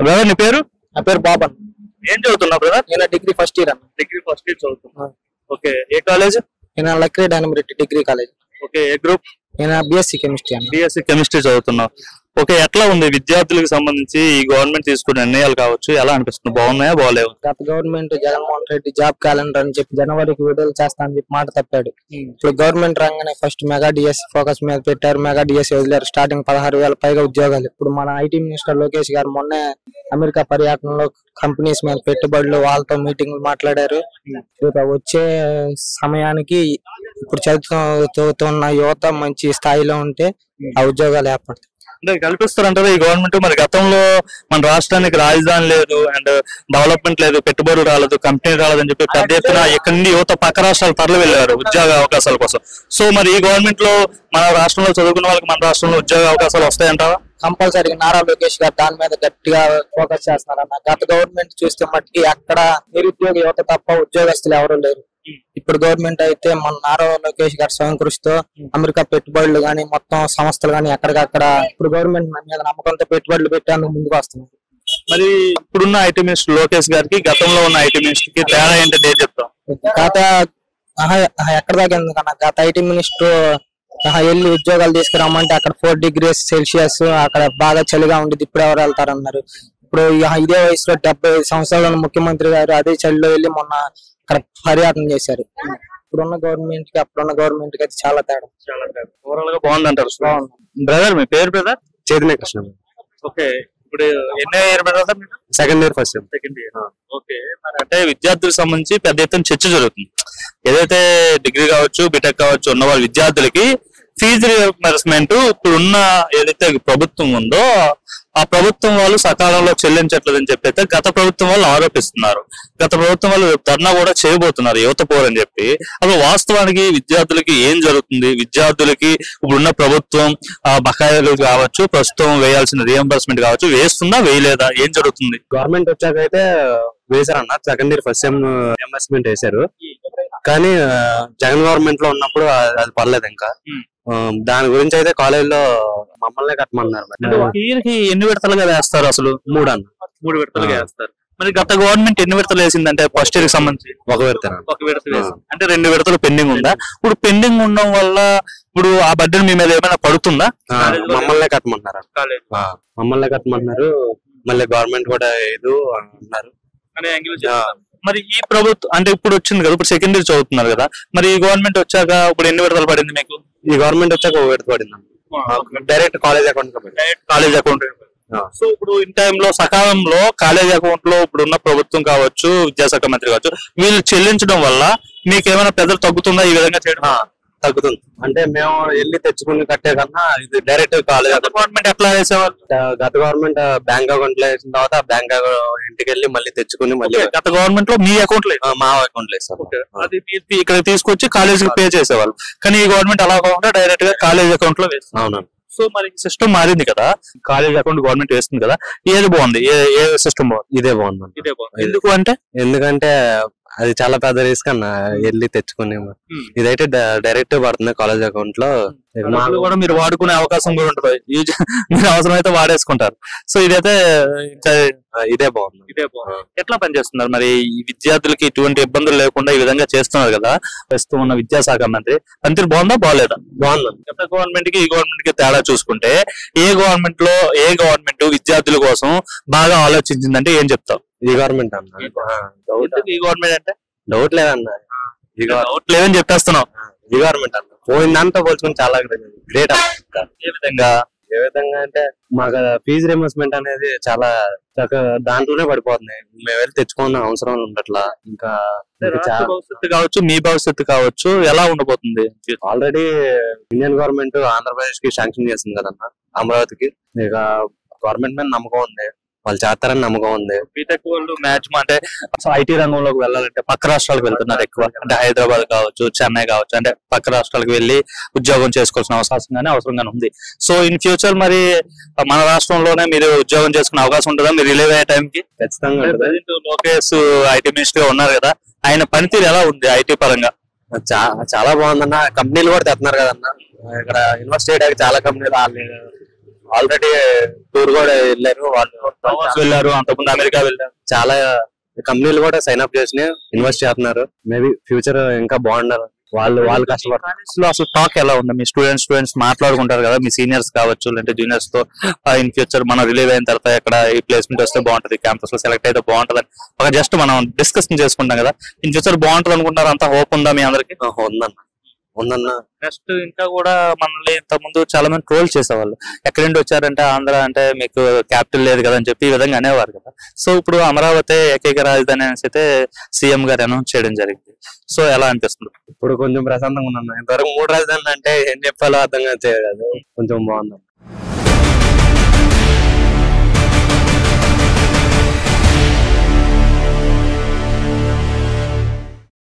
Brother నీ పేరు? నా పేరు బాబన్. ఏం చదువుతున్నావు బ్రదర్? నేను డిగ్రీ ఫస్ట్ ఇయర్ అన్న. డిగ్రీ ఫస్ట్ ఇయర్ చదువుతున్నా. ఓకే, ఏ కాలేజ్? నేను లక్రీ డైనమిక్ డిగ్రీ కాలేజ్. ఓకే, ఏ గ్రూప్? నేను బిఎస్సి కెమిస్ట్రీ అన్న. బిఎస్సి కెమిస్ట్రీ చదువుతున్నావు. ఓకే, ఎట్లా ఉంది విద్యార్థులకు సంబంధించి ఈ గవర్నమెంట్ తీసుకునే నిర్ణయాలు కావచ్చు, ఎలా అనిపిస్తుంది? బాగున్నాయా బాగలేవు? గత government Jaganmohan Reddy job calendar అని చెప్పి జనవరికి విడుదల చేస్తా అని చెప్పి మాట తప్పాడు. ఇప్పుడు గవర్నమెంట్ రాగానే ఫస్ట్ మెగా డిఎస్సి ఫోకస్ మీద పెట్టారు. Mega DSC వదిలేరు. స్టార్టింగ్ 16,000 పైగా ఉద్యోగాలు. ఇప్పుడు మన ఐటీ మినిస్టర్ లోకేష్ గారు మొన్నే అమెరికా పర్యటనలో కంపెనీస్ మీద పెట్టుబడులు వాళ్ళతో మీటింగ్లు మాట్లాడారు. వచ్చే సమయానికి ఇప్పుడు చదువుతున్న యువత మంచి స్థాయిలో ఉంటే ఆ ఉద్యోగాలు ఏర్పడతాయి. అంటే కల్పిస్తారంటారు ఈ గవర్నమెంట్. మరి గతంలో మన రాష్ట్రానికి రాజధాని లేదు, అండ్ డెవలప్మెంట్ లేదు, పెట్టుబడులు రాలేదు, కంపెనీ రాలేదని చెప్పి పెద్ద ఎత్తున ఇక్కడ నుండి యువత పక్క రాష్ట్రాలు తరలి వెళ్ళారు ఉద్యోగ అవకాశాల కోసం. సో మరి ఈ గవర్నమెంట్ లో మన రాష్ట్రంలో చదువుకున్న వాళ్ళకి మన రాష్ట్రంలో ఉద్యోగ అవకాశాలు వస్తాయంటావా? కంపల్సరీగా నారా లోకేష్ గారు దాని మీద గట్టిగా ఫోకస్ చేస్తున్నారన్న. గత గవర్నమెంట్ చూస్తే మట్టికి అక్కడ నిరుద్యోగ యువత తప్ప ఉద్యోగస్తులు ఎవరు లేరు. ఇప్పుడు గవర్నమెంట్ అయితే మన నారా లోకేష్ గారు స్వయం కృషితో అమెరికా పెట్టుబడులు గానీ మొత్తం సంస్థలు గానీ ఎక్కడికక్కడ ఇప్పుడు గవర్నమెంట్ మీద నమ్మకంతో పెట్టుబడులు పెట్టేందుకు ముందుకు వస్తున్నారు. మరి ఇప్పుడున్న ఐటీ మినిస్టర్ లోకేష్ గారికి గతంలో ఉన్న ఐటీ మినిస్టర్ కి తేడా ఏంటంటే ఏం చెప్తాం? గత ఎక్కడ దాకా ఎందుకన్నా గత ఐటీ మినిస్టర్ వెళ్ళి ఉద్యోగాలు తీసుకురామంటే అక్కడ 4 degrees Celsius అక్కడ బాగా చలిగా ఉండేది. ఇప్పుడు ఎవరు వెళ్తారన్నారు. ఇప్పుడు ఇదే వయసులో 75 సంవత్సరాల ముఖ్యమంత్రి గారు అదే చలిలో వెళ్ళి మొన్న అక్కడ పర్యటన చేశారు. ఇప్పుడున్న గవర్నమెంట్ కి అప్పుడున్న గవర్నమెంట్ కి అయితే చాలా తేడా. ఓవరాల్ గా బాగుందంటారు. బ్రదర్ మీ పేరు? బ్రదర్ చైతన్య కృష్ణ. ఓకే, ఇప్పుడు ఎన్నో year brother? Second year first year. Second year. Okay, మరి అంటే విద్యార్థులకు సంబంధించి పెద్ద ఎత్తున చర్చ జరుగుతుంది. ఏదైతే డిగ్రీ కావచ్చు, బీటెక్ కావచ్చు ఉన్న వాళ్ళ విద్యార్థులకి ఫీజు రియంబర్స్మెంట్ ఇప్పుడున్న ఏదైతే ప్రభుత్వం ఉందో ఆ ప్రభుత్వం వాళ్ళు సకాలంలో చెల్లించట్లేదని చెప్పి అయితే గత ప్రభుత్వం వాళ్ళు ఆరోపిస్తున్నారు. గత ప్రభుత్వం వాళ్ళు ధర్నా కూడా చేయబోతున్నారు యువత పోరని చెప్పి. అసలు వాస్తవానికి విద్యార్థులకి ఏం జరుగుతుంది? విద్యార్థులకి ఇప్పుడున్న ప్రభుత్వం బకాయిలు కావచ్చు, ప్రస్తుతం వేయాల్సిన రియంబర్స్మెంట్ కావచ్చు, వేస్తుందా వేయలేదా? ఏం జరుగుతుంది? గవర్నమెంట్ వచ్చాక అయితే వేశారన్న. Second year first sem reimbursement వేశారు. కానీ జగన్ గవర్నమెంట్ లో ఉన్నప్పుడు అది పర్లేదు. ఇంకా దాని గురించి అయితే కాలేజ్ లో మమ్మల్ని కట్టమన్నారు. ఇయర్ కి ఎన్ని విడతలుగా వేస్తారు? అసలు 3 అన్న. 3 విడతలుగా వేస్తారు. మరి గత గవర్నమెంట్ ఎన్ని విడతలు వేసిందంటే ఫస్ట్ ఇయర్ కి సంబంధించి? ఒక విడత వేసింది. అంటే 2 విడతలు పెండింగ్ ఉందా? ఇప్పుడు పెండింగ్ ఉండడం వల్ల ఇప్పుడు ఆ బడ్డెన్ మీ మీద ఏమైనా పడుతుందా? మమ్మల్ని కట్టమన్నారు. మమ్మల్ని కట్టమన్నారు. మళ్ళీ గవర్నమెంట్ కూడా ఏదో అన్నారు. మరి ఈ ప్రభుత్వం అంటే ఇప్పుడు వచ్చింది కదా, ఇప్పుడు సెకండ్ ఇయర్ చదువుతున్నారు కదా, మరి ఈ గవర్నమెంట్ వచ్చాక ఇప్పుడు ఎన్ని విడతలు పడింది మీకు? ఈ గవర్నమెంట్ వచ్చాక ఒక విడత పడింది. Direct college account. College account. So ఇప్పుడు ఇన్ టైంలో సకాలంలో కాలేజ్ అకౌంట్ లో ఇప్పుడు ఉన్న ప్రభుత్వం కావచ్చు, విద్యాశాఖ మంత్రి కావచ్చు, వీళ్ళు చెల్లించడం వల్ల మీకు ఏమైనా పెద్దలు తగ్గుతుందా ఈ విధంగా చేయడం? తగ్గుతుంది. అంటే మేము వెళ్ళి తెచ్చుకుని కట్టే కన్నా ఇది డైరెక్ట్ కాలేజ్. గవర్నమెంట్ ఎట్లా వేసేవాళ్ళు? గత గవర్నమెంట్ బ్యాంక్ అకౌంట్ లో వేసిన తర్వాత బ్యాంక్ ఇంటికి వెళ్ళి మళ్ళీ తెచ్చుకుని మళ్ళీ గత గవర్నమెంట్ లో మీ అకౌంట్ లో మా అకౌంట్ లో వేస్తారు. అది ఇక్కడ తీసుకొచ్చి కాలేజ్ కి పే చేసేవాళ్ళు. కానీ ఈ గవర్నమెంట్ అలా కాకుండా డైరెక్ట్ గా కాలేజ్ అకౌంట్ లో వేస్తారు. అవునండి. సో మరి సిస్టమ్ మారింది కదా, కాలేజ్ అకౌంట్ గవర్నమెంట్ వేస్తుంది కదా, ఏది బాగుంది? ఏ సిస్టమ్ బాగుంది? ఇదే బాగుంది. ఇదే బాగుంది. ఎందుకంటే అది చాలా పెద్ద రిస్క్ అన్న, వెళ్ళి తెచ్చుకుని. ఇదైతే డైరెక్ట్ పడుతుంది కాలేజ్ అకౌంట్ లో. కూడా మీరు వాడుకునే అవకాశం కూడా ఉంటుంది. మీరు అవసరం అయితే వాడేసుకుంటారు. సో ఇదైతే ఇదే బాగుంది. ఎట్లా పనిచేస్తున్నారు మరి ఈ విద్యార్థులకి? ఎటువంటి ఇబ్బందులు లేకుండా ఈ విధంగా చేస్తున్నారు కదా ప్రస్తుతం ఉన్న విద్యాశాఖ మంత్రి. మంత్రి బాగుందా బాగలేదా? బాగుంది. గత గవర్నమెంట్ కి ఈ గవర్నమెంట్ కి తేడా చూసుకుంటే ఏ గవర్నమెంట్ విద్యార్థుల కోసం బాగా ఆలోచించిందంటే ఏం చెప్తావు? ఈ గవర్నమెంట్ అన్న. ఈ గవర్నమెంట్ అంటే డౌట్ లేదన్న. డౌట్ లేదని చెప్పేస్తున్నావు. ఈ గవర్నమెంట్ అన్న పోయిందంతా పోల్చుకుని చాలా గ్రేట్ అన్న. ఏ విధంగా అంటే మాకు ఫీజు రియంబర్స్మెంట్ అనేది చాలా దాంట్లోనే పడిపోతుంది. మేము వెళ్ళి తెచ్చుకోవాలని అవసరం ఉండట్లా. ఇంకా భవిష్యత్తు కావచ్చు, మీ భవిష్యత్తు కావచ్చు, ఎలా ఉండబోతుంది? ఆల్రెడీ ఇండియన్ గవర్నమెంట్ ఆంధ్రప్రదేశ్ కి శాంక్షన్ చేసింది కదన్న అమరావతికి. ఇక గవర్నమెంట్ మీద నమ్మకం ఉంది, వాళ్ళు చేస్తారని నమ్మకం ఉంది. బీటెక్ వాళ్ళు మ్యాక్సిమం అంటే ఐటీ రంగంలోకి వెళ్ళాలంటే పక్క రాష్ట్రాలకు వెళ్తున్నారు ఎక్కువ. అంటే హైదరాబాద్ కావచ్చు, చెన్నై కావచ్చు, అంటే పక్క రాష్ట్రాలకు వెళ్ళి ఉద్యోగం చేసుకోవాల్సిన అవసరంగానే ఉంది. సో ఇన్ ఫ్యూచర్ మరి మన రాష్ట్రంలోనే మీరు ఉద్యోగం చేసుకునే అవకాశం ఉంటుందా మీరు రిలీవ్ అయ్యే టైంకి? ఖచ్చితంగా. లోకేష్ ఐటీ మినిస్టర్ గా ఉన్నారు కదా, ఆయన పనితీరు ఎలా ఉంది ఐటీ పరంగా? చాలా బాగుందన్న. కంపెనీలు కూడా తెస్తున్నారు కదన్న. ఇక్కడ ఇన్వెస్ట్ చేయడానికి చాలా కంపెనీలు ఆల్రెడీ టూర్ కూడా వెళ్ళారు వాళ్ళు, వెళ్ళారు, అంతకుముందు అమెరికా వెళ్ళారు. చాలా కంపెనీలు కూడా సైన్ అప్ చేసి ఇన్వెస్ట్ చేస్తున్నారు. మేబీ ఫ్యూచర్ ఇంకా బాగుండాలి. వాళ్ళు కష్టపడతారు. అసలు టాక్ ఎలా ఉంది? మీ స్టూడెంట్స్ మాట్లాడుకుంటారు కదా, మీ సీనియర్స్ కావచ్చు లేదంటే జూనియర్స్ తో, ఇన్ ఫ్యూచర్ మనం రిలీవ్ అయిన తర్వాత ఎక్కడ ఈ ప్లేస్మెంట్ వస్తే బాగుంటది, క్యాంపస్ లో సెలెక్ట్ అయితే బాగుంటది అని ఒక జస్ట్ మనం డిస్కషన్ చేసుకుంటాం కదా. ఇన్ ఫ్యూచర్ బాగుంటది అనుకుంటారు, అంత హోప్ ఉందా మీ అందరికి? ఉందన్న. నెక్స్ట్ ఇంకా కూడా మనల్ని ఇంత ముందు చాలా మంది ట్రోల్ చేసేవాళ్ళు, ఎక్కడి నుండి వచ్చారంటే ఆంధ్ర అంటే మీకు క్యాపిటల్ లేదు కదా అని చెప్పి ఈ విధంగా అనేవారు కదా. సో ఇప్పుడు అమరావతి ఏకైక రాజధాని అనేసి అయితే సీఎం గారు అనౌన్స్ చేయడం జరిగింది. సో ఎలా అనిపిస్తుంది? ఇప్పుడు కొంచెం ప్రశాంతంగా ఉన్నాను. ఇంతవరకు 3 రాజధానులు అంటే ఏం చెప్పాలో అర్థం కాదు, కొంచెం బాగుంది.